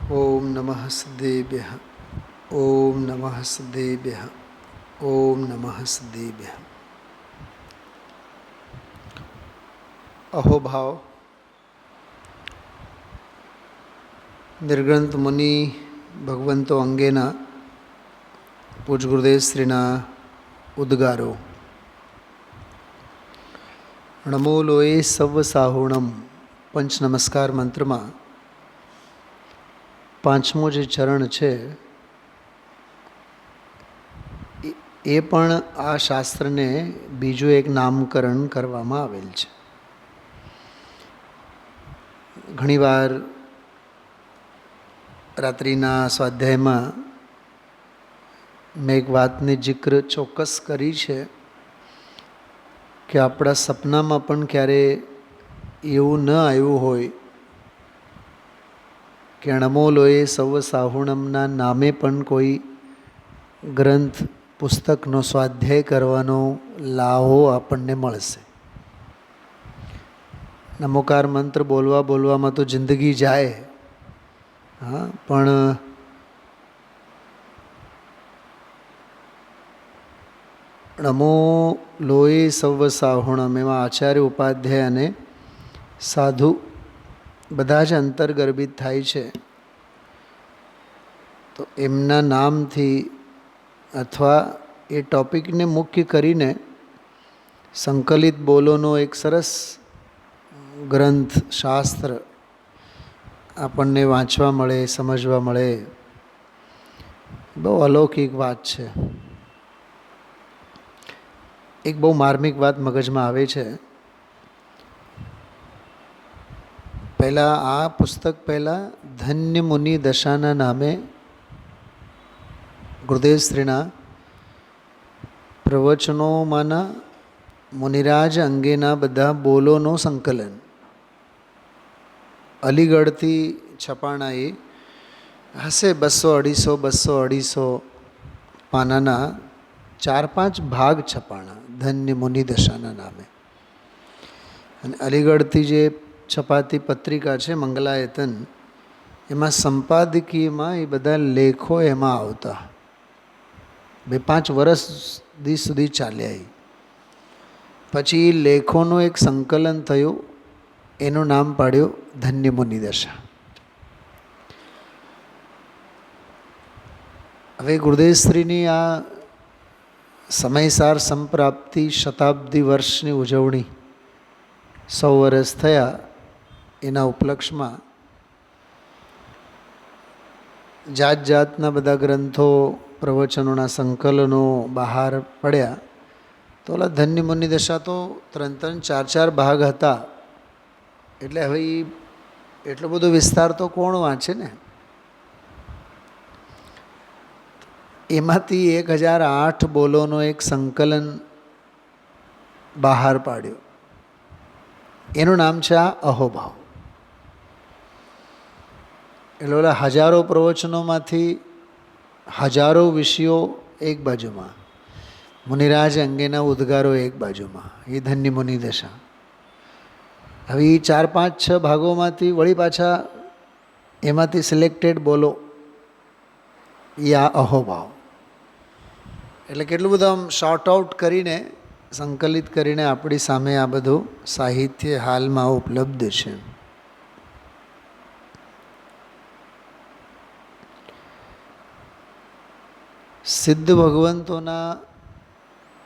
ઓમ નમઃ સિદ્ધેભ્યઃ. ઓમ નમઃ સિદ્ધેભ્યઃ. ઓમ નમઃ સિદ્ધેભ્યઃ. અહોભાવ નિર્ગ્રંથ મુનિ ભગવંતો અંગેના પૂજ ગુરુદેવ શ્રીના ઉદ્ગારો. નમો લોએ સવ સાહુણમ પંચ નમસ્કાર મંત્રમાં પાંચમો જે ચરણ છે એ પણ આ શાસ્ત્રને બીજું એક નામકરણ કરવામાં આવેલ છે. ઘણીવાર રાત્રિના સ્વાધ્યાયમાં મેં એક વાતની જિક્ર ચોક્કસ કરી છે કે આપણા સપનામાં પણ ક્યારે એવું ન આવ્યું હોય કે અણમોલોએ સવ સાહુણમના નામે પણ કોઈ ગ્રંથ પુસ્તકનો સ્વાધ્યાય કરવાનો લાહો આપણને મળશે. નમોકાર મંત્ર બોલવામાં તો જિંદગી જાય, હા, પણ નમો લોએ સવ સાહુણમ એમાં આચાર્ય ઉપાધ્યાય અને સાધુ બધા જ અંતર્ગર્ભિત થાય છે. તો એમના નામથી અથવા એ ટૉપિકને મુખ્ય કરીને સંકલિત બોલોનો એક સરસ ગ્રંથ શાસ્ત્ર આપણને વાંચવા મળે, સમજવા મળે. બહુ અલૌકિક વાત છે. એક બહુ માર્મિક વાત મગજમાં આવે છે. પહેલાં આ પુસ્તક પહેલાં ધન્ય મુનિ દશાના નામે ગુરુદેવ શ્રીના પ્રવચનોમાંના મુનિરાજ અંગેના બધા બોલોનું સંકલન અલીગઢથી છપાણા. એ હશે 200-250 પાનાના 4-5 ભાગ છપાણા ધન્ય મુનિ દશાના નામે. અને અલીગઢથી જે છપાતી પત્રિકા છે મંગલાયતન, એમાં સંપાદકીયમાં એ બધા લેખો એમાં આવતા. 2-5 વર્ષ સુધી ચાલ્યા. પછી લેખોનું એક સંકલન થયું, એનું નામ પાડ્યું ધન્ય મુનિ દશા. હવે ગુરુદેવશ્રીની આ સમયસાર સંપ્રાપ્તિ શતાબ્દી વર્ષની ઉજવણી 100 વર્ષ થયા એના ઉપલક્ષમાં જાત જાતના બધા ગ્રંથો, પ્રવચનોના સંકલનો બહાર પડ્યા. તો ઓલા ધન્ય મુનિ દશા તો 3-4 ભાગ હતા. એટલે હવે એટલો બધો વિસ્તાર તો કોણ વાંચે ને. એમાંથી 1008 બોલોનો એક સંકલન બહાર પાડ્યું. એનું નામ છે આ અહોભાવ. એટલે ઓલા હજારો પ્રવચનોમાંથી હજારો વિષયો એક બાજુમાં, મુનિરાજ અંગેના ઉદ્ગારો એક બાજુમાં, એ ધન્ય મુનિ દશા. હવે એ 4-5-6 ભાગોમાંથી વળી પાછા એમાંથી સિલેક્ટેડ બોલો, એ આ અહોભાવ. એટલે કેટલું બધું આમ શોર્ટ આઉટ કરીને, સંકલિત કરીને આપણી સામે આ બધું સાહિત્ય હાલમાં ઉપલબ્ધ છે. સિદ્ધ ભગવંતોના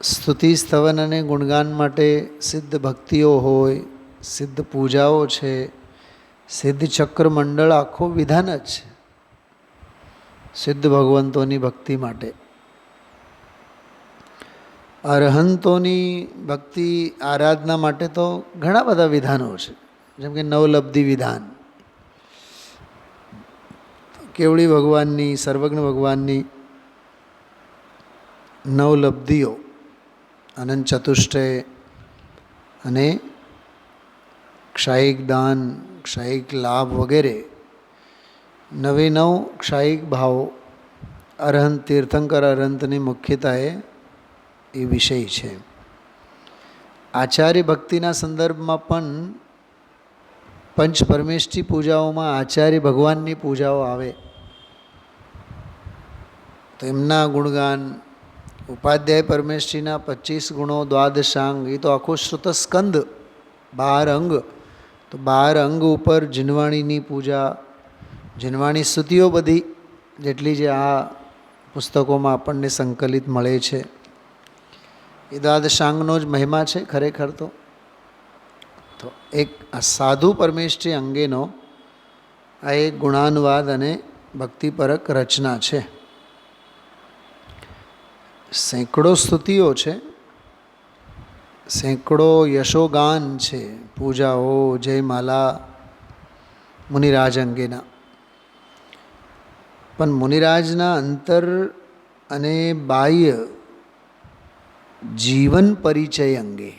સ્તુતિ સ્તવન અને ગુણગાન માટે સિદ્ધ ભક્તિઓ હોય, સિદ્ધ પૂજાઓ છે, સિદ્ધ ચક્ર મંડળ આખું વિધાન જ છે સિદ્ધ ભગવંતોની ભક્તિ માટે. અરહંતોની ભક્તિ આરાધના માટે તો ઘણા બધા વિધાનો છે. જેમ કે નવલબ્ધિ વિધાન, કેવળી ભગવાનની, સર્વજ્ઞ ભગવાનની નવલબ્ધિઓ, અનંત ચતુષ્ટય અને ક્ષાયિક દાન, ક્ષાયિક લાભ વગેરે 99 ક્ષાયિક ભાવો અરહંત, તીર્થંકર અરહંતની મુખ્યતાએ એ વિષય છે. આચાર્ય ભક્તિના સંદર્ભમાં પણ પંચ પરમેષ્ઠી પૂજાઓમાં આચાર્ય ભગવાનની પૂજાઓ આવે તો એમના ગુણગાન, ઉપાધ્યાય પરમેષ્ઠીના 25 ગુણો, દ્વાદશાંગ, એ તો આખો શ્રુતસ્કંદ 12 અંગ, તો 12 અંગ ઉપર જીનવાણીની પૂજા, જીનવાણી સ્તુતિઓ બધી જેટલી જે આ પુસ્તકોમાં આપણને સંકલિત મળે છે એ દ્વાદશાંગનો જ મહિમા છે ખરેખર. તો એક આ સાધુ પરમેષ્ઠી અંગેનો આ એક ગુણાનુવાદ અને ભક્તિપરક રચના છે. સેંકડો સ્તુતિઓ છે, સેંકડો યશોગાન છે, પૂજાઓ, જયમાલા મુનિરાજ અંગેના. પણ મુનિરાજના અંતર અને બાહ્ય જીવન પરિચય અંગે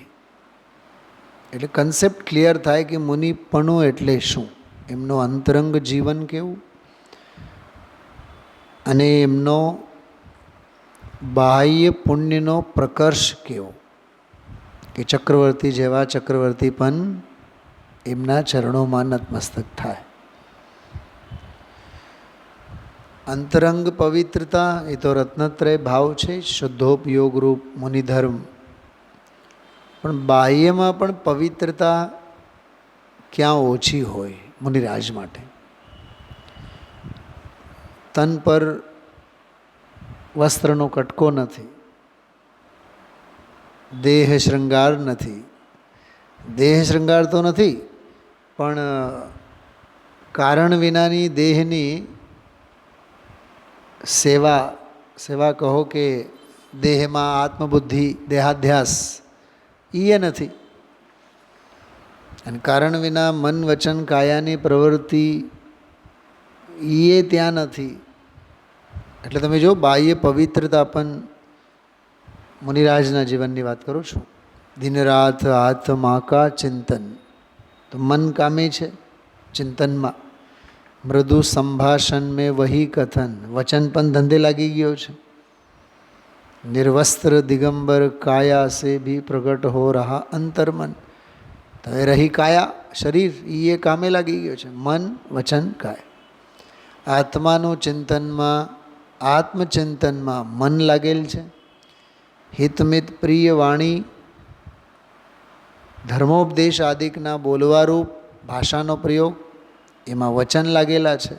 એટલે કન્સેપ્ટ ક્લિયર થાય કે મુનિપણું એટલે શું, એમનો અંતરંગ જીવન કેવું અને એમનો બાહ્ય પુણ્યનો પ્રકર્ષ કેવો, કે ચક્રવર્તી જેવા ચક્રવર્તી પણ એમના ચરણોમાં નતમસ્તક થાય. અંતરંગ પવિત્રતા એ તો રત્નત્રય ભાવ છે, શુદ્ધોપયોગ રૂપ મુનિધર્મ. પણ બાહ્યમાં પણ પવિત્રતા ક્યાં ઓછી હોય મુનિરાજ માટે. તન પર વસ્ત્રનો કટકો નથી, દેહ શૃંગાર નથી. દેહ શૃંગાર તો નથી, પણ કારણ વિનાની દેહની સેવા કહો કે દેહમાં આત્મબુદ્ધિ, દેહાધ્યાસ એ નથી. અને કારણ વિના મન વચન કાયાની પ્રવૃત્તિ એ ત્યાં નથી. એટલે તમે જો બાહ્ય પવિત્રતા પણ મુનિરાજના જીવનની વાત કરું છું. દિન રાત આત્મા કા ચિંતન, તો મન કામે છે ચિંતનમાં. મૃદુ સંભાષણ મેં વહી કથન, વચન પણ ધંધે લાગી ગયો છે. નિર્વસ્ત્ર દિગંબર કાયા સે ભી પ્રગટ હો રહા અંતર્મન, તો એ રહી કાયા શરીર એ કામે લાગી ગયો છે. મન વચન કાય, આત્માનું ચિંતનમાં, આત્મચિંતનમાં મન લાગેલ છે. હિતમિત પ્રિય વાણી, ધર્મોપદેશ આદિકના બોલવારૂપ ભાષાનો પ્રયોગ, એમાં વચન લાગેલા છે.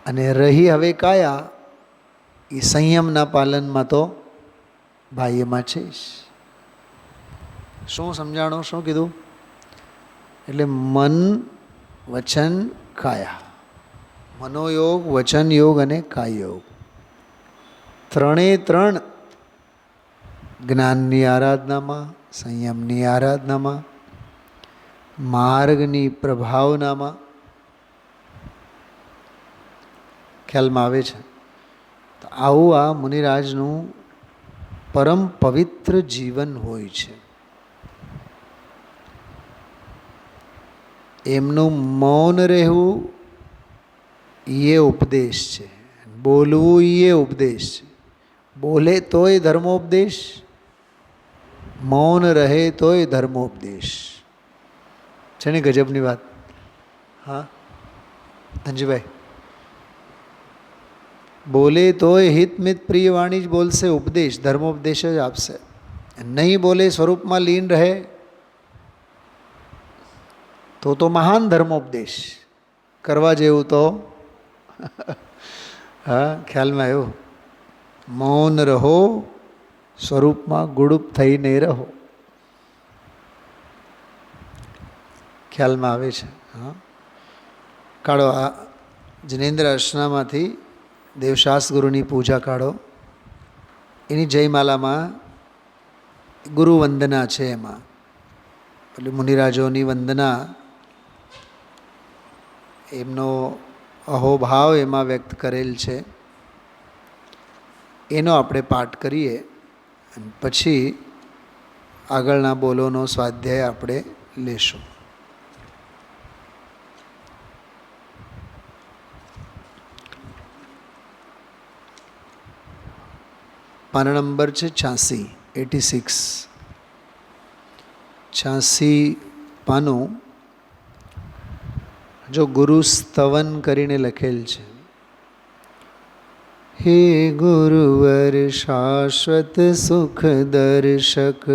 અને રહી હવે કાયા એ સંયમના પાલનમાં તો બાહ્યમાં છે જ. શું સમજાણો, શું કીધું? એટલે મન વચન કાયા, મનોયોગ, વચન યોગ અને કાય યોગ, ત્રણે ત્રણ જ્ઞાનની આરાધનામાં, સંયમની આરાધનામાં, માર્ગની પ્રભાવનામાં ખ્યાલમાં આવે છે. તો આવું આ મુનિરાજનું પરમ પવિત્ર જીવન હોય છે. એમનું મૌન રહેવું એ ઉપદેશ છે, બોલવું એ ઉપદેશ છે. બોલે તોય ધર્મોપદેશ, મૌન રહે તોય ધર્મોપદેશ છે ને. ગજબની વાત. હા અંજુભાઈ, બોલે તોય હિતમિત પ્રિય વાણી જ બોલશે, ઉપદેશ ધર્મોપદેશ જ આપશે. નહીં બોલે, સ્વરૂપમાં લીન રહે તો મહાન ધર્મોપદેશ કરવા જેવું તો હા ખ્યાલમાં આવ્યું. મૌન રહો, સ્વરૂપમાં ગુડુપ થઈને રહો, ખ્યાલમાં આવે છે. હા કાઢો આ જિનેન્દ્ર અર્ચનામાંથી દેવશાસ ગુરુની પૂજા કાઢો, એની જયમાલામાં ગુરુ વંદના છે. એમાં એટલે મુનિરાજોની વંદના, એમનો અહોભાવ એમાં વ્યક્ત કરેલ છે. એનો આપણે પાઠ કરીએ અને પછી આગળના બોલોનો સ્વાધ્યાય આપણે લેશું. પાના નંબર છે 86, 86 પાનું જો ગુરુ સ્તવન કરીને લખેલ છે, હે ગુરુવર શાશ્વત સુખ દર્શક,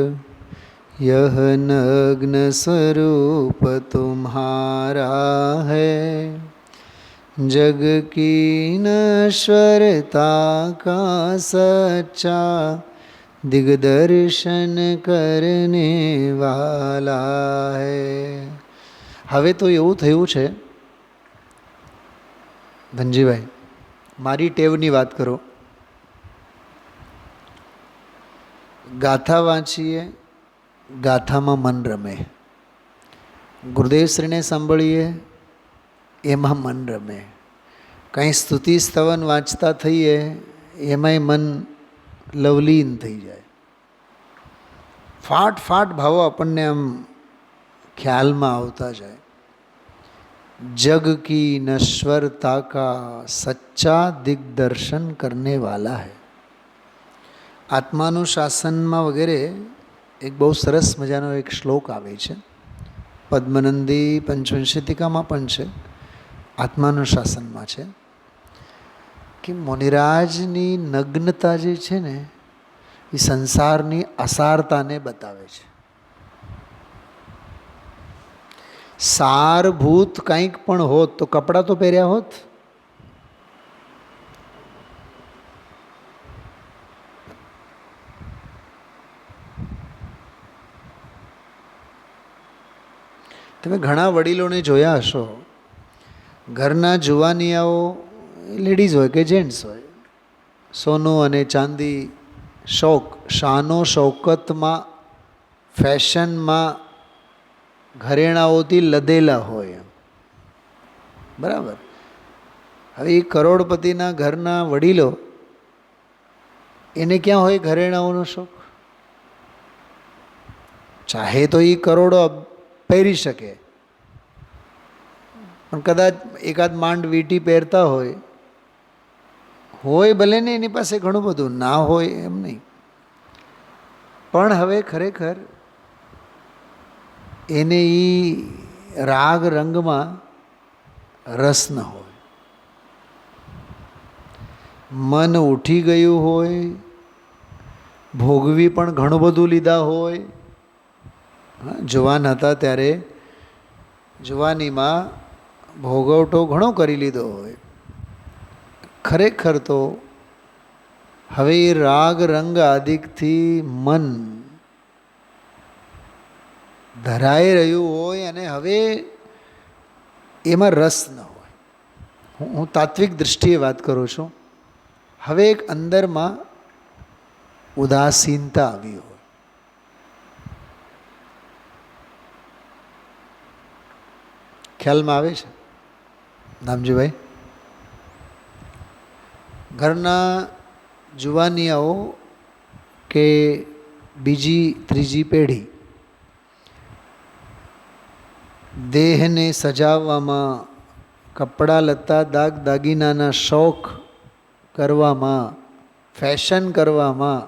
यह नग्न स्वरूप तुम्हारा है, जग की नश्वरता का सच्चा दिग्दर्शन करने वाला है. હવે તો એવું થયું છે ધનજીભાઈ, મારી ટેવની વાત કરો, ગાથા વાંચીએ, ગાથામાં મન રમે, ગુરુદેવશ્રીને સાંભળીએ એમાં મન રમે, કંઈ સ્તુતિ સ્તવન વાંચતા થઈએ એમાંય મન લવલીન થઈ જાય, ફાટ ફાટ ભાવો આપણને આમ ખ્યાલમાં આવતા જાય. જગ કી નશ્વરતા કા સચ્ચા દિગ્દર્શન કરને વાલા હૈ. આત્માનું શાસનમાં વગેરે એક બહુ સરસ મજાનો એક શ્લોક આવે છે, પદ્મનંદી પંચવંશિતિકામાં પણ છે, આત્માનું શાસનમાં છે, કે મુનિરાજની નગ્નતા જે છે ને એ સંસારની અસારતાને બતાવે છે. સારભૂત કંઈક પણ હોત તો કપડાં તો પહેર્યા હોત. તમે ઘણા વડીલોને જોયા હશો, ઘરના જુવાનિયાઓ લેડીઝ હોય કે જેન્ટ્સ હોય, સોનું અને ચાંદી શોક શાનો શૌકતમાં ફેશનમાં ઘરેણાઓથી લદેલા હોય, બરાબર. હવે એ કરોડપતિના ઘરના વડીલો, એને ક્યાં હોય ઘરેણાઓનો શોખ? ચાહે તો એ કરોડો પહેરી શકે, પણ કદાચ એકાદ માંડ વીંટી પહેરતા હોય ભલે ને એની પાસે ઘણું બધું, ના હોય એમ નહીં, પણ હવે ખરેખર એને એ રાગ રંગમાં રસ ન હોય, મન ઉઠી ગયું હોય, ભોગવી પણ ઘણું બધું લીધા હોય. જવાન હતા ત્યારે જવાનીમાં ભોગવટો ઘણો કરી લીધો હોય, ખરેખર તો હવે એ રાગ રંગ આદિકથી મન ધરાઈ રહ્યું હોય અને હવે એમાં રસ ન હોય. હું તાત્વિક દૃષ્ટિએ વાત કરું છું. હવે એક અંદરમાં ઉદાસીનતા આવી હોય. ખ્યાલમાં આવે છે નામજીભાઈ? ઘરના જુવાનિયાઓ કે બીજી ત્રીજી પેઢી દેહને સજાવવામાં, કપડાં લત્તા દાગ દાગીનાના શોખ કરવામાં, ફેશન કરવામાં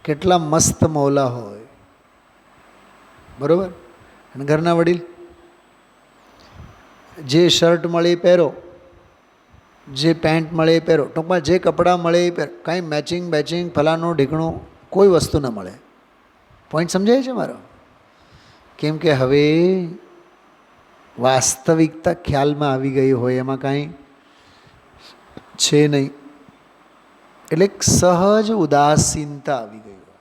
કેટલા મસ્ત મૌલા હોય, બરાબર. અને ઘરના વડીલ જે શર્ટ મળે એ પહેરો, જે પેન્ટ મળે એ પહેરો, ટૂંકમાં જે કપડાં મળે એ પહેરો, કાંઈ મેચિંગ બેચિંગ ફલાણું ઢીકણું કોઈ વસ્તુ ન મળે. પોઈન્ટ સમજાય છે મારો? કેમ કે હવે વાસ્તવિકતા ખ્યાલમાં આવી ગઈ હોય, એમાં કાંઈ છે નહીં, એટલે સહજ ઉદાસીનતા આવી ગઈ હોય.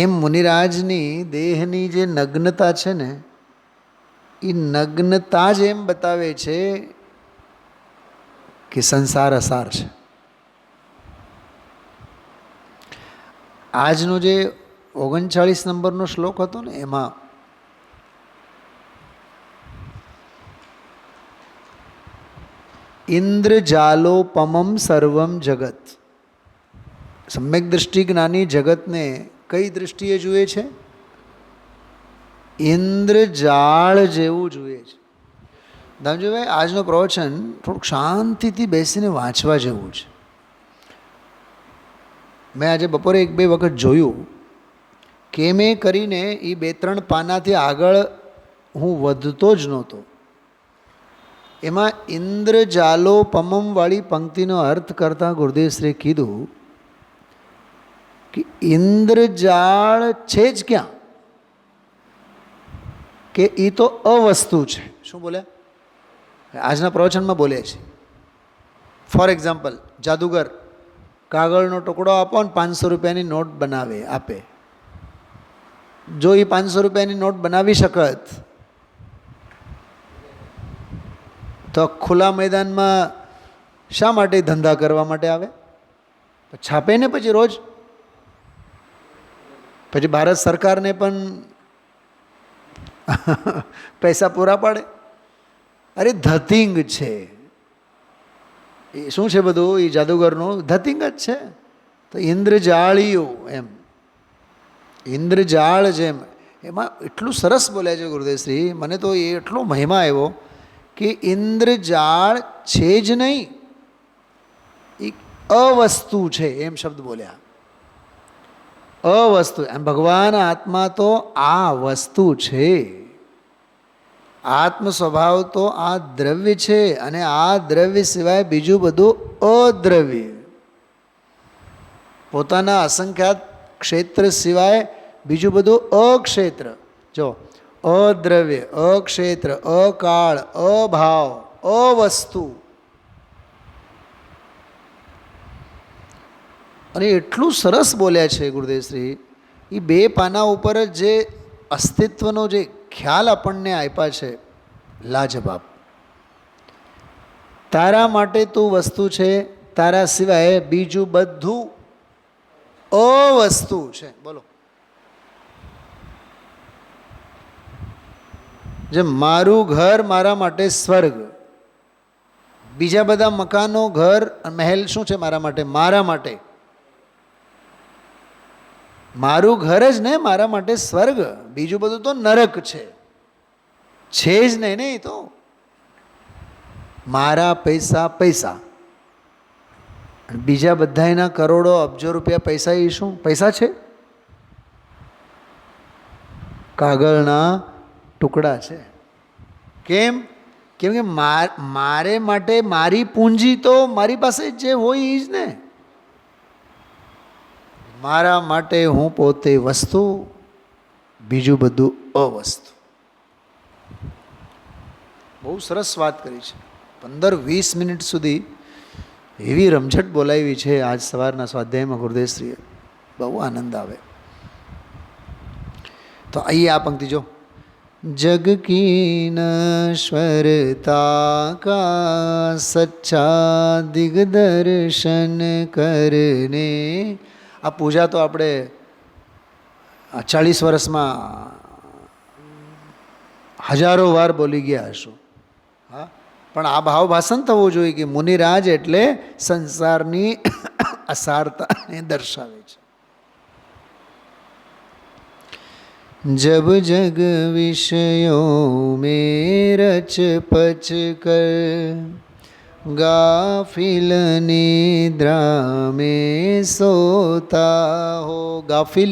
એમ મુનિરાજની દેહની જે નગ્નતા છે ને, એ નગ્નતા જ એમ બતાવે છે કે સંસાર અસાર છે. આજનો જે 39 નંબરનો શ્લોક હતો ને, એમાં ઇન્દ્રજાલોપમમ સર્વમ જગત, સમ્યક દૃષ્ટિ જ્ઞાની જગતને કઈ દૃષ્ટિએ જુએ છે? ઇન્દ્રજાળ જેવું જુએ છે. દામજીભાઈ, આજનો પ્રવચન થોડુંક શાંતિથી બેસીને વાંચવા જેવું છે. મેં આજે બપોરે 1-2 વખત જોયું કે મેં કરીને એ 2-3 પાનાથી આગળ હું વધતો જ નહોતો. એમાં ઇન્દ્રજાલોપમમ વાળી પંક્તિનો અર્થ કરતાં ગુરુદેવશ્રીએ કીધું કે ઇન્દ્રજાળ છે જ ક્યાં, કે એ તો અવસ્તુ છે. શું બોલ્યા? આજના પ્રવચનમાં બોલ્યા છે. ફોર એક્ઝામ્પલ, જાદુગર કાગળનો ટુકડો આપો ને 500 રૂપિયાની નોટ બનાવે આપે. જો એ 500 રૂપિયાની નોટ બનાવી શકત તો ખુલ્લા મેદાનમાં શા માટે ધંધા કરવા માટે આવે? છાપે ને પછી રોજ. પછી ભારત સરકારને પણ પૈસા પૂરા પાડે. અરે ધતિંગ છે એ. શું છે બધું? એ જાદુગરનું ધતિંગ જ છે. તો ઇન્દ્રજાળીઓ એમ, ઇન્દ્રજાળ જેમ. એમાં એટલું સરસ બોલ્યા છે ગુરુદેવશ્રી, મને તો એ એટલો મહિમા આવ્યો કે ઇન્દ્રજાળ છે જ નહીં, એ અવસ્તુ છે એમ શબ્દ બોલ્યા. અવસ્તુ. એમ ભગવાન આત્મા તો આ વસ્તુ છે. આત્મ સ્વભાવ તો આ દ્રવ્ય છે, અને આ દ્રવ્ય સિવાય બીજું બધું અદ્રવ્ય. પોતાના અસંખ્યાત ક્ષેત્ર સિવાય બીજું બધું અક્ષેત્ર. જો, અદ્રવ્ય, અક્ષેત્ર, અકાળ, અભાવ, અવસ્તુ. અને એટલું સરસ બોલ્યા છે ગુરુદેવશ્રી. એ 2 પાના ઉપર જ જે અસ્તિત્વનો જે ખ્યાલ આપણને આપ્યા છે, લાજવાબ. તારા માટે તું વસ્તુ છે, તારા સિવાય બીજું બધું અવસ્તુ છે. બોલો. જે મારું ઘર મારા માટે સ્વર્ગ, બીજા બધા મકાનો, ઘર, મહેલ શું છે મારા માટે? મારા માટે મારું ઘર જ ને મારા માટે સ્વર્ગ. બીજું બધું તો નરક છે જ નહીં ને. એ તો મારા પૈસા પૈસા, બીજા બધાના કરોડો અબજો રૂપિયા પૈસા. એ શું પૈસા છે? કાગળના ટુકડા છે. કેમ? કેમ કે મારે માટે મારી પૂંજી તો મારી પાસે જે હોય એ જ ને. મારા માટે હું પોતે વસ્તુ, બીજું બધું અવસ્તુ. બહુ સરસ વાત કરી છે. 15-20 મિનિટ સુધી એવી રમઝટ બોલાવી છે આજ સવારના સ્વાધ્યાયમાં ગુરુદેવશ્રીએ. બહુ આનંદ આવે. તો અહીં આ પંક્તિ જો, જગ કી નશ્વરતા કા સચ્ચા દિગ્દર્શન કરને. આ પૂજા તો આપણે 40 વર્ષમાં હજારો વાર બોલી ગયા હશું. હા, પણ આ ભાવ ભાષણ થવું જોઈએ કે મુનિરાજ એટલે સંસારની અસારતાને દર્શાવે છે. जब जग विषयों में रच पच कर गाफिल निद्रा में सोता हो. गाफिल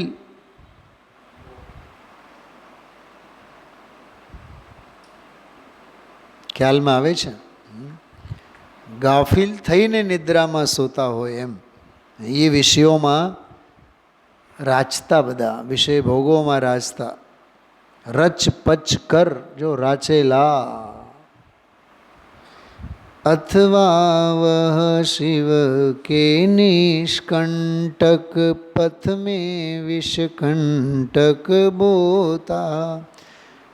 ખ્યાલમાં આવે છે? ગાફિલ થઈને નિદ્રામાં સોતા હોય એમ. એ વિષયોમાં રાચતા, બધા વિષય ભોગોમાં રાચતા. રચ પચ કર, જો રાચેલા. अथवा वह शिव के निष्कंटक पथ में विषकंटक बोता.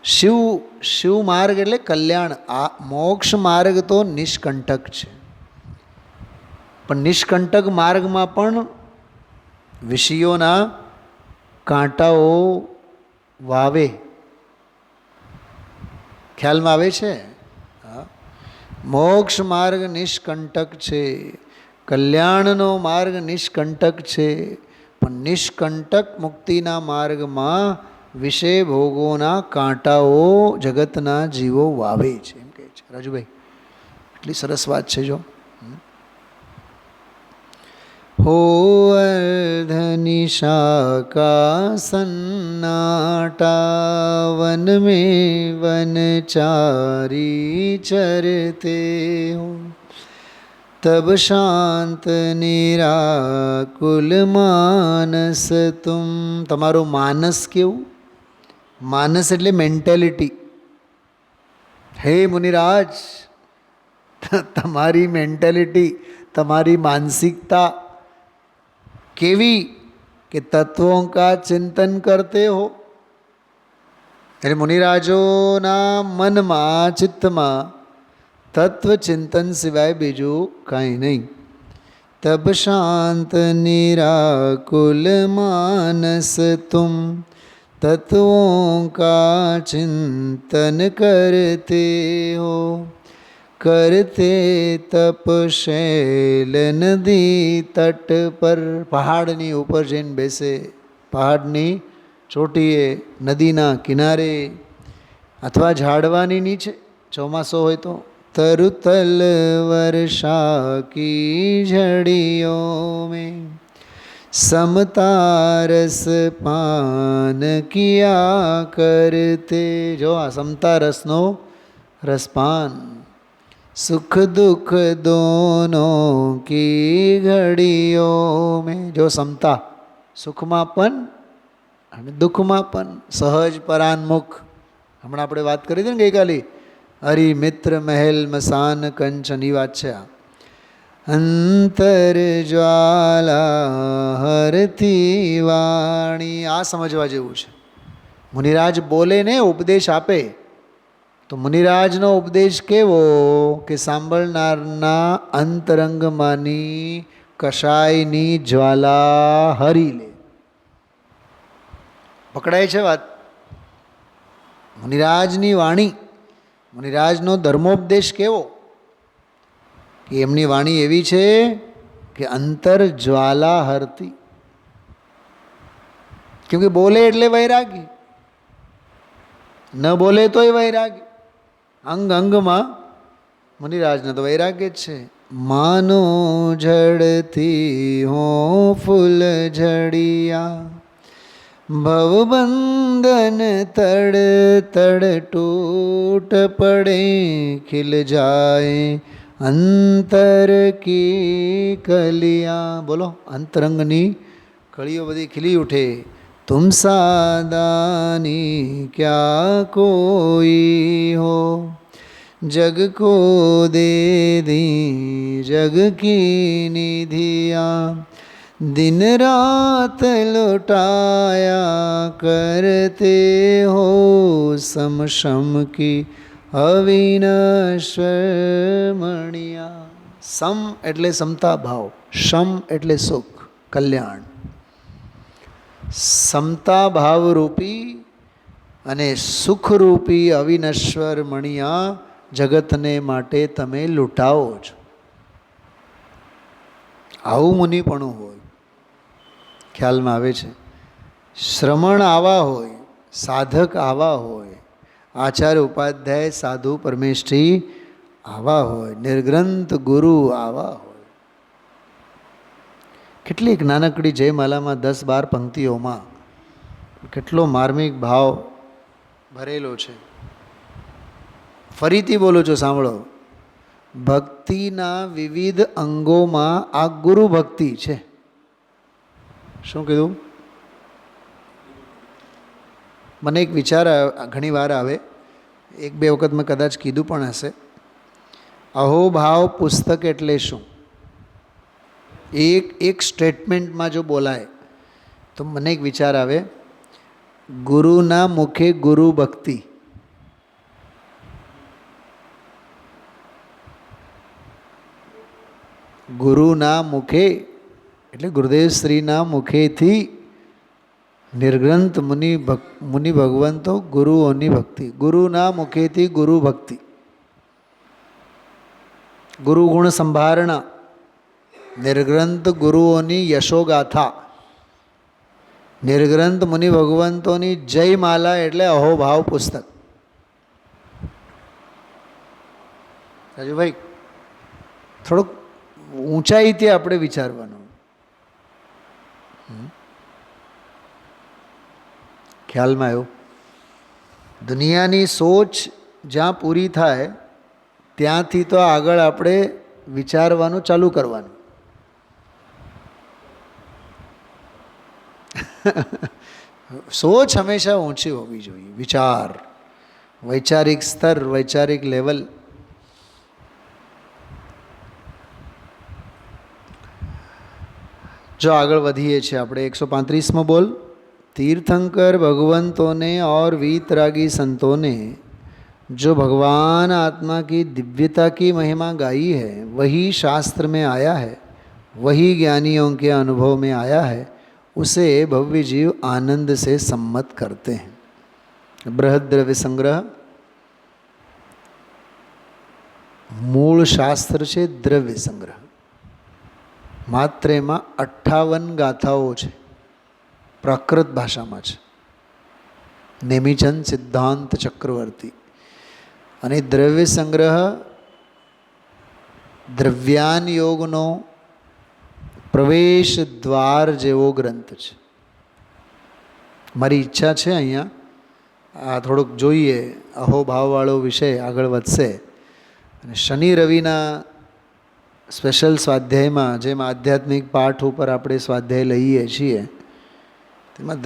शिव मार्ग એટલે કલ્યાણ. આ મોક્ષ માર્ગ તો નિષ્કંટક છે, પણ નિષ્કંટક માર્ગમાં પણ વિષયોના કાંટાઓ વાવે. ખ્યાલમાં આવે છે? મોક્ષ માર્ગ નિષ્કંટક છે, કલ્યાણનો માર્ગ નિષ્કંટક છે, પણ નિષ્કંટક મુક્તિના માર્ગમાં વિષય ભોગોના કાંટાઓ જગતના જીવો વાવે છે એમ કહે છે રાજુભાઈ. એટલી સરસ વાત છે. જો हो अर्धनिशा का सन्नाटा, वन में वनचारी चरते हो, तब शांत निराकुल मानस तुम. તમારું માનસ કેવું? માનસ એટલે મેન્ટેલિટી. હે મુનિરાજ, તમારી મેન્ટેલિટી, તમારી માનસિકતા કેવી કે તત્વોं का चिंतन करते हो. એટલે મુનિરાજોના મનમાં, ચિત્તમાં તત્વ ચિંતન સિવાય બીજું કાંઈ નહીં. તબ શાંત નિરાકુલ માનસ તુમ, तत्वों का चिंतन करते हो, करते तप शैल नदी तट पर. પહાડની ઉપર જઈને બેસે, પહાડની ચોટીએ, નદીના કિનારે અથવા ઝાડવાની નીચે, ચોમાસો હોય તો. તરુતલ વર્ષા કી ઝડીઓ મેં समता रस पान किया करते. જો આ સમતા રસનો રસપાન. સુખ દુઃખ દોનો કી ઘડીઓ મેં. જો સમતા, સુખમાં પણ અને દુઃખમાં પણ. સહજ પરાન્મુખ. હમણાં આપણે વાત કરી હતી ને ગઈકાલે, હરિ મિત્ર મહેલ મસાન કંચન, એ વાત છે આ. અંતર જ્વાલા હરતી વાણી. આ સમજવા જેવું છે. મુનિરાજ બોલે ને ઉપદેશ આપે તો મુનિરાજનો ઉપદેશ કેવો કે સાંભળનારના અંતરંગમાંની કશાયની જ્વાલા હરી લે. પકડાય છે વાત? મુનિરાજની વાણી, મુનિરાજનો ધર્મોપદેશ કેવો કે એમની વાણી એવી છે કે અંતર જ્વાલા હરતી. કેમ કે બોલે એટલે વૈરાગી, ન બોલે તોય વૈરાગી. અંગ અંગમાં મુનિરાજને તો વૈરાગ્ય જ છે. માનો ઝડતી હો ફૂલ ઝડિયા, ભવબંધન તડ તડ ટૂટ પડે, ખिल જાય અંતર કી કલિયા. બોલો, અંતરંગની કળીઓ બધી ખીલી ઉઠે. તુમ સાદાની ક્યા કોઈ હો, જગ કો દે દી જગ કી નિધિયા, दिन रात लौटाया करते हो, सम शम की અવિનશ્વરમણિયા. સમ એટલે સમતા ભાવ, શમ એટલે સુખ, કલ્યાણ. સમતા ભાવરૂપી અને સુખરૂપી અવિનશ્વર મણિયા જગતને માટે તમે લૂંટાવો છો. આવું મુનિપણું હોય, ખ્યાલમાં આવે છે. શ્રમણ આવા હોય, સાધક આવા હોય, આચાર્ય ઉપાધ્યાય સાધુ પરમેષ્ઠી આવા હોય, નિર્ગ્રંથ ગુરુ આવા હોય. કેટલીક નાનકડી જયમાલામાં 10-12 પંક્તિઓમાં કેટલો માર્મિક ભાવ ભરેલો છે. ફરીથી બોલું છું, સાંભળો. ભક્તિના વિવિધ અંગોમાં આ ગુરુ ભક્તિ છે. શું કીધું? મને એક વિચાર ઘણી વાર આવે, 1-2 વખત મેં કદાચ કીધું પણ હશે. અહોભાવ પુસ્તક એટલે શું? એક સ્ટેટમેન્ટમાં જો બોલાય તો મને એક વિચાર આવે, ગુરુના મુખે ગુરુ ભક્તિ. ગુરુના મુખે એટલે ગુરુદેવ શ્રીના મુખેથી નિર્ગ્રંથ મુનિ ભગવંતો ગુરુઓની ભક્તિ. ગુરુના મુખેથી ગુરુ ભક્તિ, ગુરુ ગુણ સંભારણા, નિર્ગ્રંથ ગુરુઓની યશોગાથા, નિર્ગ્રંથ મુનિ ભગવંતોની જયમાલા એટલે અહોભાવ પુસ્તક. રાજુભાઈ, થોડુંક ઊંચાઈથી આપણે વિચારવાનું. ખ્યાલમાં આવ્યું? દુનિયાની સોચ જ્યાં પૂરી થાય ત્યાંથી તો આગળ આપણે વિચારવાનું ચાલુ કરવાનું. સોચ હંમેશા ઊંચી હોવી જોઈએ. વિચાર, વૈચારિક સ્તર, વૈચારિક લેવલ. જો આગળ વધીએ છીએ આપણે 135માં બોલ. तीर्थंकर भगवंतों ने और वीतरागी संतों ने जो भगवान आत्मा की दिव्यता की महिमा गाई है वही शास्त्र में आया है, वही ज्ञानियों के अनुभव में आया है, उसे भव्य जीव आनंद से सम्मत करते हैं. बृहद द्रव्य संग्रह मूल शास्त्र છે દ્રવ્ય સંગ્રહ. માત્ર એમાં 58 ગાથાઓ છે, પ્રાકૃત ભાષામાં છે. નેમિચંદ સિદ્ધાંત ચક્રવર્તી. અને દ્રવ્ય સંગ્રહ દ્રવ્યાન યોગનો પ્રવેશ દ્વાર જેવો ગ્રંથ છે. મારી ઈચ્છા છે અહીંયા આ થોડુંક જોઈએ, અહોભાવવાળો વિષય આગળ વધશે. અને શનિ રવિના સ્પેશિયલ સ્વાધ્યાયમાં જેમ આધ્યાત્મિક પાઠ ઉપર આપણે સ્વાધ્યાય લઈએ છીએ તેમાં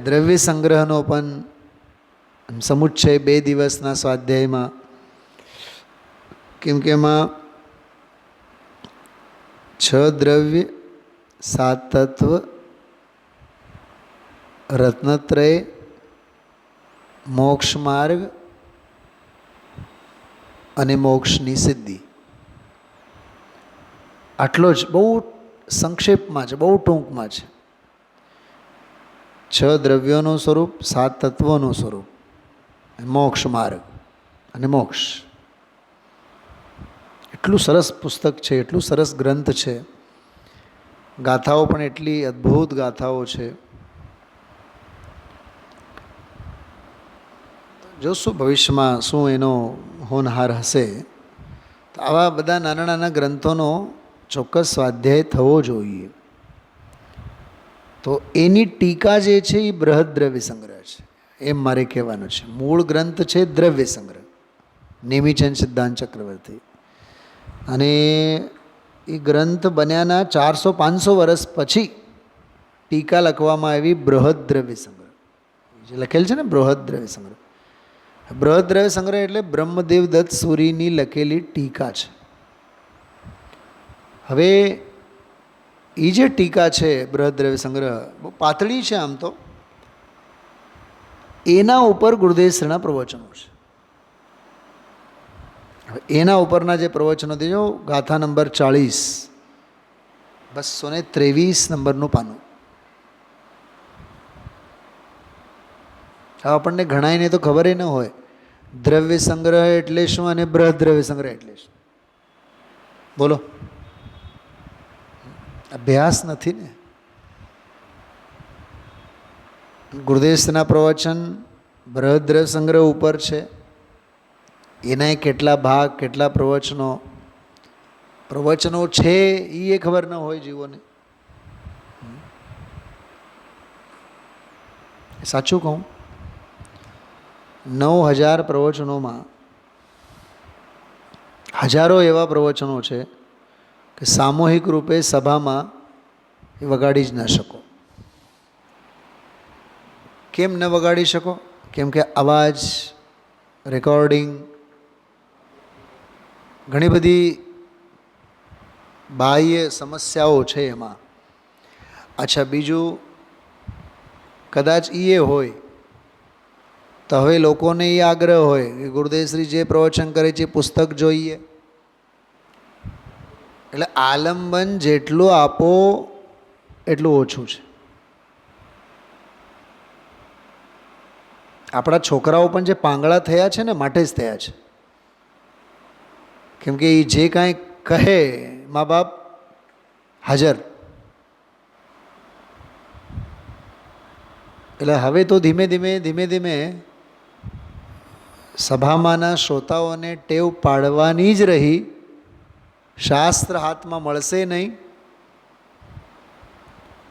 દ્રવ્ય સંગ્રહનો પણ સમુચ્ચય 2 દિવસના સ્વાધ્યાયમાં, કેમ કે એમાં 6 દ્રવ્ય, 7 તત્વ, રત્નત્રય, મોક્ષ માર્ગ અને મોક્ષની સિદ્ધિ. આટલો જ બહુ સંક્ષેપમાં છે, બહુ ટૂંકમાં છે. 6 દ્રવ્યોનું સ્વરૂપ, 7 તત્વોનું સ્વરૂપ, મોક્ષ માર્ગ અને મોક્ષ. એટલું સરસ પુસ્તક છે, એટલું સરસ ગ્રંથ છે. ગાથાઓ પણ એટલી અદ્ભુત ગાથાઓ છે. જોશું ભવિષ્યમાં શું એનો હોનહાર હશે. તો આવા બધા નાના નાના ગ્રંથોનો ચોક્કસ સ્વાધ્યાય થવો જોઈએ. તો એની ટીકા જે છે એ બૃહદ દ્રવ્ય સંગ્રહ છે, એમ મારે કહેવાનું છે. મૂળ ગ્રંથ છે દ્રવ્ય સંગ્રહ, નેમિચંદ સિદ્ધાંત ચક્રવર્તી. અને એ ગ્રંથ બન્યાના 400-500 વર્ષ પછી ટીકા લખવામાં આવી બૃહદ દ્રવ્ય સંગ્રહ, જે લખેલ છે ને બૃહદ દ્રવ્ય સંગ્રહ. બૃહદ દ્રવ્ય સંગ્રહ એટલે બ્રહ્મદેવ દત્ત સૂરીની લખેલી ટીકા છે. હવે એ જે ટીકા છે બૃહદ દ્રવ્ય સંગ્રહ બહુ પાતળી છે આમ તો, એના ઉપર ગુરુદેવશ્રીના પ્રવચનો છે. હવે એના ઉપરના જે પ્રવચનો છે, જો ગાથા નંબર 40, 223 નંબરનું પાનું. હવે આપણને ઘણાઈને તો ખબર ન હોય દ્રવ્ય સંગ્રહ એટલે શું અને બૃહદ દ્રવ્ય સંગ્રહ એટલે શું. બોલો, અભ્યાસ નથી ને. ગુરુદેવના પ્રવચન બૃહદ દ્રવ્ય સંગ્રહ ઉપર છે. એના કેટલા ભાગ, કેટલા પ્રવચનો છે એ ખબર ન હોય જીવોને. સાચું કહું, 9000 પ્રવચનોમાં હજારો એવા પ્રવચનો છે કે સામૂહિક રૂપે સભામાં એ વગાડી જ ન શકો. કેમ ન વગાડી શકો? કેમ કે અવાજ, રેકોર્ડિંગ, ઘણી બધી બાહ્ય સમસ્યાઓ છે એમાં. અચ્છા, બીજું કદાચ એ હોય તો હવે લોકોને એ આગ્રહ હોય કે ગુરુદેવશ્રી જે પ્રવચન કરે છે પુસ્તક જોઈએ. એટલે આલંબન જેટલું આપો એટલું ઓછું છે. આપણા છોકરાઓ પણ જે પાંગળા થયા છે ને માટે જ થયા છે. કેમ કે એ જે કાંઈ કહે મા બાપ હાજર. એટલે હવે તો ધીમે ધીમે સભામાંના શ્રોતાઓને ટેવ પાડવાની જ રહી. શાસ્ત્ર હાથમાં મળશે નહીં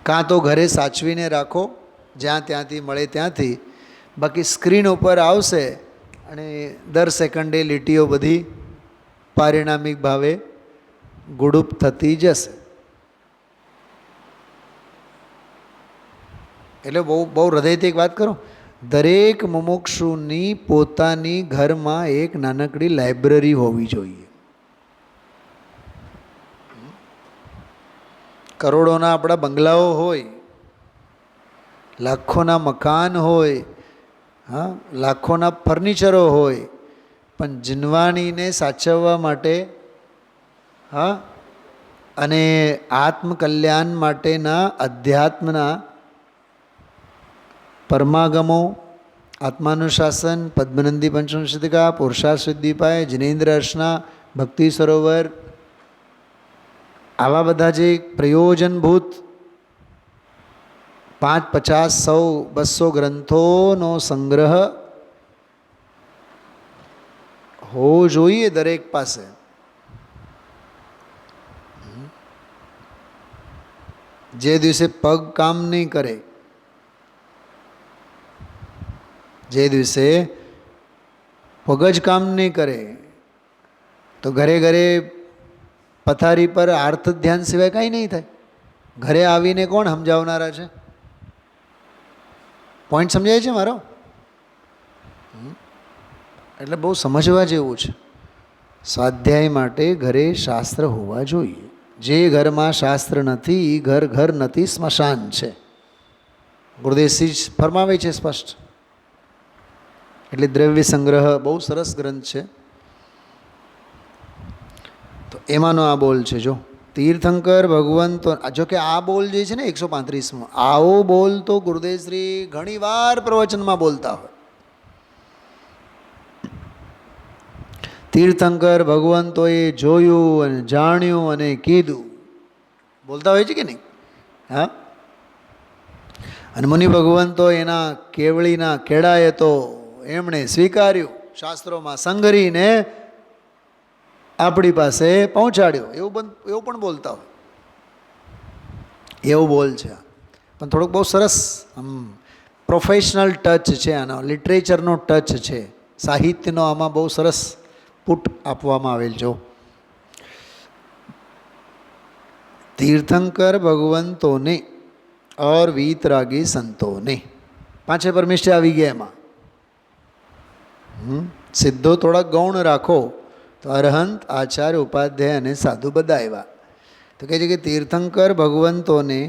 કાં તો ઘરે સાચવીને રાખો, જ્યાં ત્યાંથી મળે ત્યાંથી, બાકી સ્ક્રીન ઉપર આવશે અને દર સેકન્ડે લીટીઓ બધી પારિણામિક ભાવે ગુડુપ થતી જશે. એટલે બહુ હૃદયથી એક વાત કરું, દરેક મુમુક્ષુની પોતાની ઘરમાં એક નાનકડી લાઇબ્રેરી હોવી જોઈએ. કરોડોના આપણા બંગલાઓ હોય, લાખોના મકાન હોય, હા, લાખોના ફર્નિચરો હોય, પણ જીનવાણીને સાચવવા માટે, હા, અને આત્મકલ્યાણ માટેના અધ્યાત્મના પરમાગમો, આત્માનુશાસન, પદ્મનંદી પંચમશતિકા, પુરુષાર્થ સિદ્ધિપાય, જિનેન્દ્ર અર્ચના, ભક્તિ સરોવર, આવા બધા જે પ્રયોજનભૂત 5, 50, 100, 200 ગ્રંથોનો સંગ્રહ હોવો જોઈએ દરેક પાસે. જે દિવસે પગ કામ નહીં કરે, જે દિવસે પગ જ કામ નહીં કરે, તો ઘરે ઘરે પથારી પર આર્ત ધ્યાન સિવાય કાંઈ નહીં થાય. ઘરે આવીને કોણ સમજાવનારા છે? પોઈન્ટ સમજાય છે મારો? એટલે બહુ સમજવા જેવું છે. સ્વાધ્યાય માટે ઘરે શાસ્ત્ર હોવા જોઈએ. જે ઘરમાં શાસ્ત્ર નથી એ ઘર નથી, સ્મશાન છે. ગુરુદેવસિંહ ફરમાવે છે સ્પષ્ટ. એટલે દ્રવ્ય સંગ્રહ બહુ સરસ ગ્રંથ છે. તો એમાંનો આ બોલ છે. જો તીર્થંકર ભગવંતો, જો કે આ બોલ જે છે ને 135મો, આવો બોલ તો ગુરુદેવશ્રી ઘણીવાર પ્રવચનમાં બોલતા હોય. તીર્થંકર ભગવંતોએ જોયું અને જાણ્યું અને કીધું, બોલતા હોય છે કે નહીં? હા. અને મુનિ ભગવંતો એના કેવળીના કેળાએ તો એમણે સ્વીકાર્યું, શાસ્ત્રોમાં સંગ્રહીને આપણી પાસે પહોંચાડ્યો, એવું પણ બોલતા હોય. એવું બોલ છે. પણ થોડુંક બહુ સરસ પ્રોફેશનલ ટચ છે આનો, લિટરેચરનો ટચ છે, સાહિત્યનો આમાં બહુ સરસ પુટ આપવામાં આવેલ છો. तीर्थंकर भगवंतों ने और वीतरागी संतों ने, पांचे परमिष्ठ આવી ગયા એમાં. સિદ્ધો થોડા ગૌણ રાખો તો અરહંત, આચાર્ય, ઉપાધ્યાય અને સાધુ બધા આવ્યા. તો કહે છે કે तीर्थंकर भगवंतों ने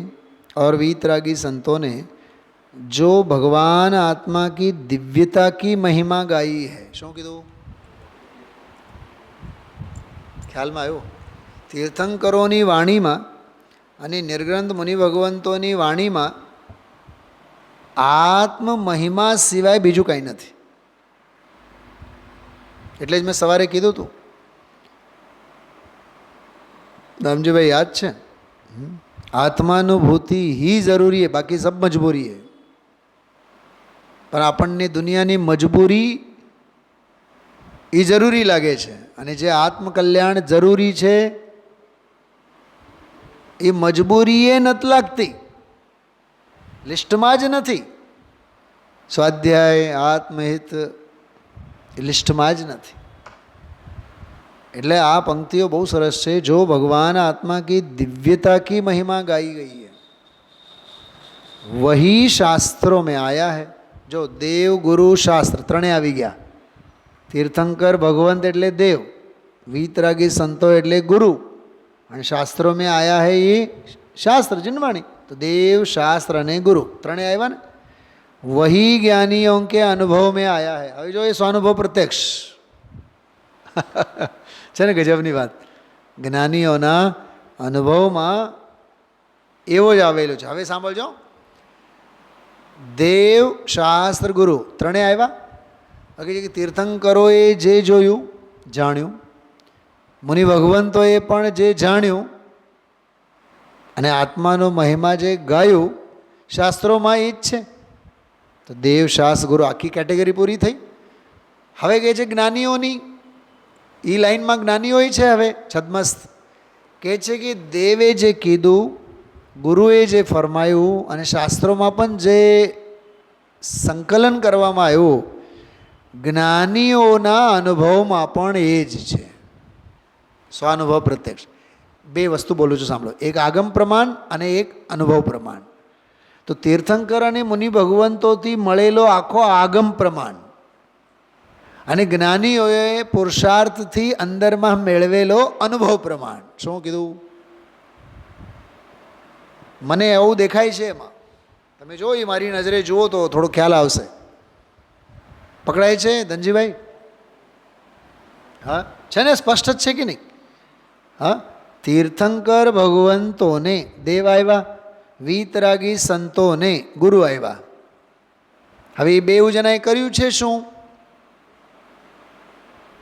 और वीतरागी संतों ने जो भगवान आत्मा की दिव्यता की महिमा गाई है. શું કીધું? ખ્યાલમાં આવ્યો? તીર્થંકરોની વાણીમાં અને નિર્ગ્રંથ મુનિ ભગવંતોની વાણીમાં આત્મ મહિમા સિવાય બીજું કાંઈ નથી. એટલે જ મેં સવારે કીધું હતું, દામજીભાઈ યાદ છે, આત્માનુભૂતિ ही જરૂરી है, બાકી સબ મજબૂરી है. પણ આપણને દુનિયાની મજબૂરી એ જરૂરી લાગે છે, અને જે આત્મકલ્યાણ જરૂરી છે એ મજબૂરી એ નથી લાગતી, લિસ્ટમાં જ નથી. સ્વાધ્યાય, આત્મહિત લિસ્ટમાં જ નથી. એટલે આ પંક્તિઓ બહુ સરસ છે. જો ભગવાન આત્મા કી દિવ્યતા કી મહિમા ગાई गई है, वही शास्त्रों में आया है. જો દેવ, ગુરુ, શાસ્ત્ર ત્રણે આવી ગયા. तीर्थंकर भगवंत એટલે દેવ, वीतरागी संतो એટલે गुरु, અને શાસ્ત્રો में आया है ये शास्त्र जिनवाणी. तो देव, शास्त्र અને गुरु ત્રણે આવ્યા ને. वही ज्ञानियों के अनुभव में आया है. હવે જો એ સ્વાનુભવ પ્રત્યક્ષ છે ને, ગજબની વાત. જ્ઞાનીઓના અનુભવમાં એવો જ આવેલો છે. હવે સાંભળજો, દેવ, શાસ્ત્ર, ગુરુ ત્રણે આવ્યા. બાકી કે તીર્થંકરોએ જે જોયું, જાણ્યું, મુનિ ભગવંતોએ પણ જે જાણ્યું, અને આત્માનો મહિમા જે ગાયું, શાસ્ત્રોમાં એ જ છે. તો દેવ, શાસ્ત્ર, ગુરુ આખી કેટેગરી પૂરી થઈ. હવે કહે છે જ્ઞાનીઓની, એ લાઈનમાં જ્ઞાનીઓ છે. હવે છદ્મસ્ત કહે છે કે દેવે જે કીધું, ગુરુએ જે ફરમાયું અને શાસ્ત્રોમાં પણ જે સંકલન કરવામાં આવ્યું, જ્ઞાનીઓના અનુભવમાં પણ એ જ છે. સ્વાનુભવ પ્રત્યક્ષ બે વસ્તુ બોલું છું, સાંભળો. એક આગમ પ્રમાણ અને એક અનુભવ પ્રમાણ. તો તીર્થંકર અને મુનિ ભગવંતોથી મળેલો આખો આગમ પ્રમાણ અને જ્ઞાનીઓએ પુરુષાર્થથી અંદરમાં મેળવેલો અનુભવ પ્રમાણ. શું કીધું? મને એવું દેખાય છે એમાં, તમે જો એ મારી નજરે જુઓ તો થોડો ખ્યાલ આવશે. પકડાય છે ધનજીભાઈ? હા, છે ને? સ્પષ્ટ જ છે કે નહીં? હા, તીર્થંકર ભગવંતોને દેવ આવ્યા, વીતરાગી સંતોને ગુરુ આવ્યા. હવે એ બેઉ જણાએ કર્યું છે શું?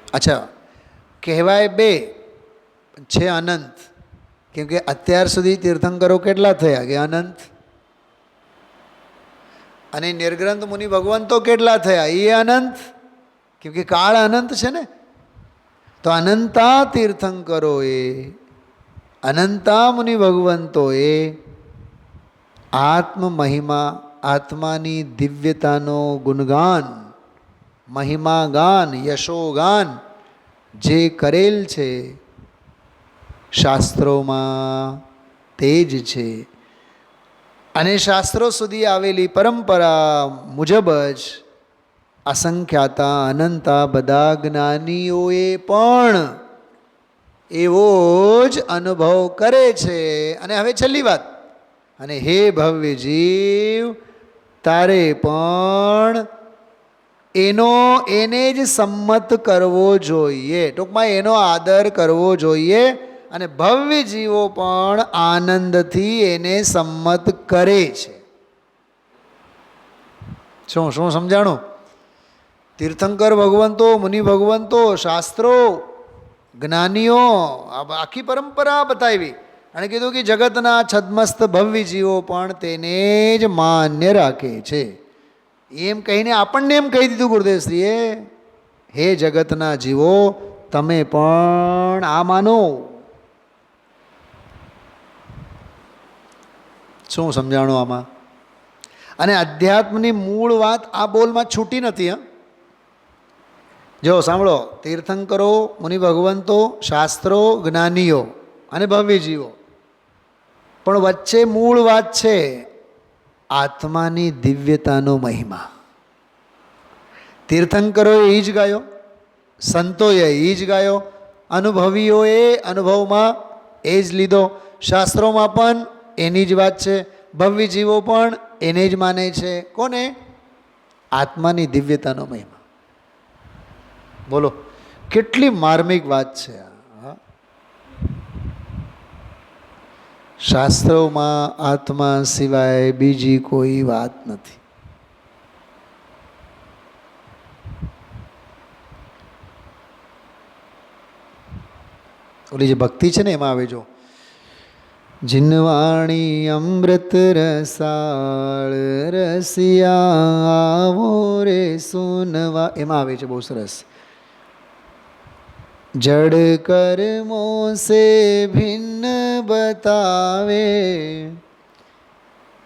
અચ્છા, કહેવાય બે, છે અનંત. કેમ કે અત્યાર સુધી તીર્થંકરો કેટલા થયા કે અનંત, અને નિર્ગ્રંથ મુનિ ભગવંતો કેટલા થયા એ અનંત, કેમ કે કાળ અનંત છે ને. તો અનંતા તીર્થંકરોએ, અનંતા મુનિ ભગવંતોએ આત્મ મહિમા, આત્માની દિવ્યતાનો ગુણગાન, મહિમા ગાન, યશોગાન જે કરેલ છે શાસ્ત્રોમાં તે જ છે. અને શાસ્ત્રો સુધી આવેલી પરંપરા મુજબ જ અસંખ્યાતા અનંતા બધા જ્ઞાનીઓએ પણ એવો જ અનુભવ કરે છે. અને હવે છેલ્લી વાત, અને હે ભવ્ય જીવ, તારે પણ એને જ સંમત કરવો જોઈએ. ટૂંકમાં એનો આદર કરવો જોઈએ. અને ભવ્ય જીવો પણ આનંદથી એને સંમત કરે છે. શું શું સમજાણું? તીર્થંકર ભગવંતો, મુનિ ભગવંતો, શાસ્ત્રો, જ્ઞાનીઓ, આખી પરંપરા બતાવી અને કીધું કે જગતના છદ્મસ્ત ભવ્ય જીવો પણ તેને જ માન્ય રાખે છે. એમ કહીને આપણને એમ કહી દીધું ગુરુદેવશ્રીએ, હે જગતના જીવો, તમે પણ આ માનો. શું સમજાણું આમાં? અને અધ્યાત્મની મૂળ વાત આ બોલમાં છૂટી નથી. હા, જો સાંભળો, તીર્થંકરો, મુનિ ભગવંતો, શાસ્ત્રો, જ્ઞાનીઓ અને ભવ્ય જીવો, પણ વચ્ચે મૂળ વાત છે આત્માની દિવ્યતાનો મહિમા. તીર્થંકરોએ એ જ ગાયો, સંતોએ એ જ ગાયો, અનુભવીઓએ અનુભવમાં એ જ લીધો, શાસ્ત્રોમાં પણ એની જ વાત છે, ભવ્ય જીવો પણ એને જ માને છે. કોને? આત્માની દિવ્યતાનો મહિમા. બોલો, કેટલી માર્મિક વાત છે આ. શાસ્ત્રોમાં આત્મા સિવાય બીજી કોઈ વાત નથી. ઓલી જે ભક્તિ છે ને એમાં આવે, જો જીનવાણી અમૃત રસાળ રસિયા આવો રે સુનવા, એમાં આવે છે બહુ સરસ. जड़ कर्मों से भिन्न बतावे,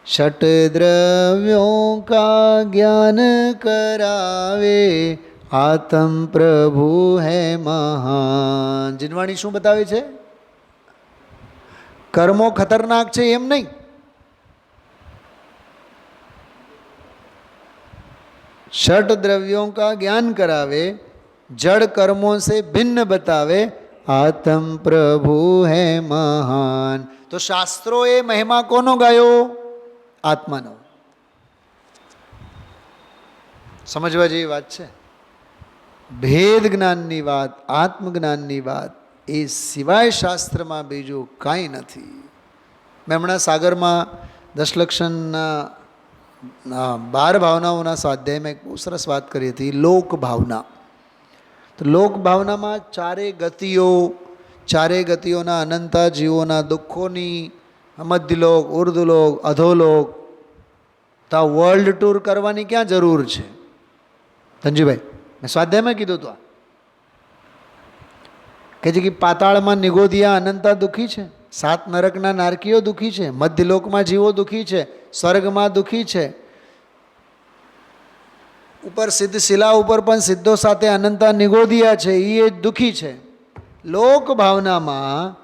षट द्रव्यों का ज्ञान करावे, आत्म प्रभु है महान. જીનવાણી શું બતાવે છે? કર્મો ખતરનાક છે એમ નહીં, षट द्रव्यों का ज्ञान करावे, जड़ कर्मों से भिन्न बतावे, आत्म प्रभु है महान. तो शास्त्रोए महिमा कोनो गायो? आत्मानो. समझवा जेवी વાત છે. ભેદ જ્ઞાનની વાત, આત્મજ્ઞાનની વાત, એ સિવાય શાસ્ત્રમાં બીજું કાંઈ નથી. મેં હમણાં સાગરમાં દશલક્ષણના 12 ભાવનાઓના સ્વાધ્યાયમાં એક બહુ સરસ વાત કરી હતી, લોક ભાવના. તો લોક ભાવનામાં ચારે ગતિઓના અનંતા જીવોના દુઃખોની મધ્યલોક, ઉર્ધ્વલોક, અધોલોક, તો આ વર્લ્ડ ટૂર કરવાની ક્યાં જરૂર છે? ધનજીભાઈ, મેં સ્વાધ્યાયમાં કીધું હતું કે જે પાતાળમાં નિગોદિયા અનંતા દુઃખી છે, સાત નરકના નારકીઓ દુઃખી છે, મધ્યલોકમાં જીવો દુઃખી છે, સ્વર્ગમાં દુઃખી છે, ઉપર સિદ્ધ શિલા ઉપર પણ સિદ્ધો સાથે અનંતા નિગોદિયા છે, એ દુઃખી છે. લોક ભાવનામાં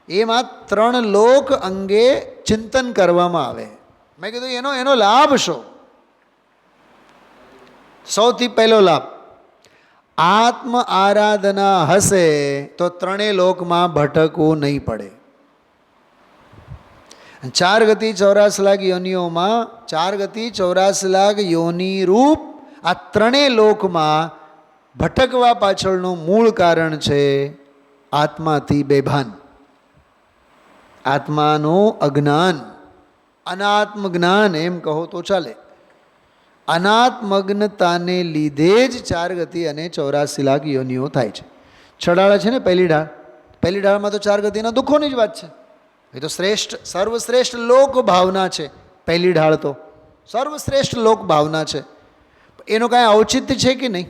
એમાં ત્રણ લોક અંગે ચિંતન કરવામાં આવે. મેં કીધું એનો લાભ શું? સૌથી પહેલો લાભ, આત્મ આરાધના હશે તો ત્રણેય લોકમાં ભટકવું નહીં પડે. 4 ગતિ 84 લાખ યોનિઓમાં 4 ગતિ 84 લાખ યોની રૂપ આ ત્રણેય લોકમાં ભટકવા પાછળનું મૂળ કારણ છે આત્માથી બેભાન, આત્માનું અજ્ઞાન, અનાત્મ જ્ઞાન એમ કહો તો ચાલે. અનાત્મગ્નતાને લીધે જ 4 ગતિ અને 84 લાખ યોનિઓ થાય છે. છડાળા છે ને પહેલી ઢાળ, પહેલી ઢાળમાં તો 4 ગતિના દુઃખોની જ વાત છે. એ તો શ્રેષ્ઠ સર્વશ્રેષ્ઠ લોક ભાવના છે. પહેલી ઢાળ તો સર્વશ્રેષ્ઠ લોક ભાવના છે. એનું કાંઈ ઔચિત્ય છે કે નહીં?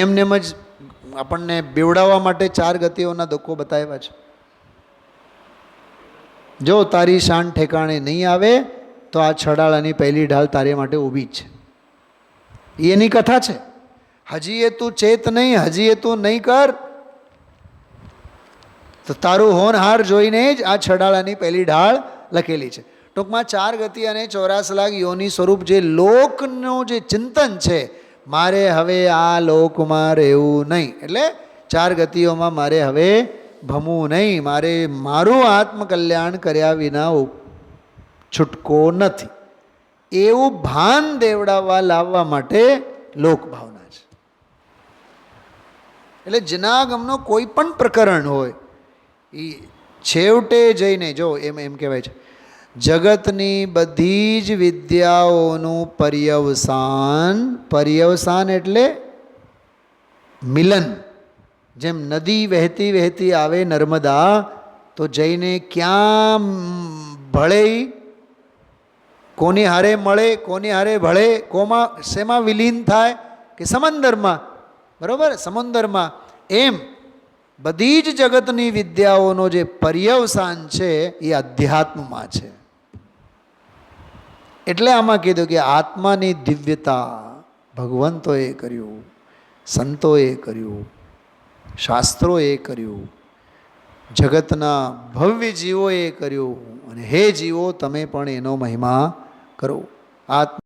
એમને એમ જ આપણને બેવડાવવા માટે 4 ગતિઓના દુઃખો બતાવ્યા છે. જો તારી શાન ઠેકાણે નહીં આવે તો આ છડાળાની પહેલી ઢાલ તારી માટે ઊભી જ છે. એની કથા છે. હજી એ તું ચેત નહીં, હજી એ તું નહીં કર તો તારું હોનહાર જોઈને જ આ છડાળાની પહેલી ઢાળ લખેલી છે. ટૂંકમાં 4 ગતિ અને 84 લાખ યોની સ્વરૂપ જે લોકનું જે ચિંતન છે, મારે હવે આ લોકમાં રહેવું નહીં, એટલે 4 ગતિઓમાં મારે હવે ભમવું નહીં, મારે મારું આત્મકલ્યાણ કર્યા વિના છૂટકો નથી, એવું ભાન દેવડાવવા લાવવા માટે લોકભાવના છે. એટલે જનાગમનો કોઈ પણ પ્રકરણ હોય એ છેવટે જઈને જો એમ કહેવાય છે, જગતની બધી જ વિદ્યાઓનું પર્યવસાન એટલે મિલન. જેમ નદી વહેતી વહેતી આવે નર્મદા તો જઈને ક્યાં ભળે, કોની હારે મળે, કોની હારે ભળે, શેમાં વિલીન થાય કે સમંદરમાં, બરાબર, સમુંદરમાં. એમ બધી જ જગતની વિદ્યાઓનો જે પર્યવસાન છે એ અધ્યાત્મમાં છે. એટલે આમાં કીધું કે આત્માની દિવ્યતા ભગવંતોએ કર્યું, સંતોએ કર્યું, શાસ્ત્રોએ કર્યું, જગતના ભવ્ય જીવોએ કર્યું. અને હે જીવો, તમે પણ એનો મહિમા કરો. આત્મા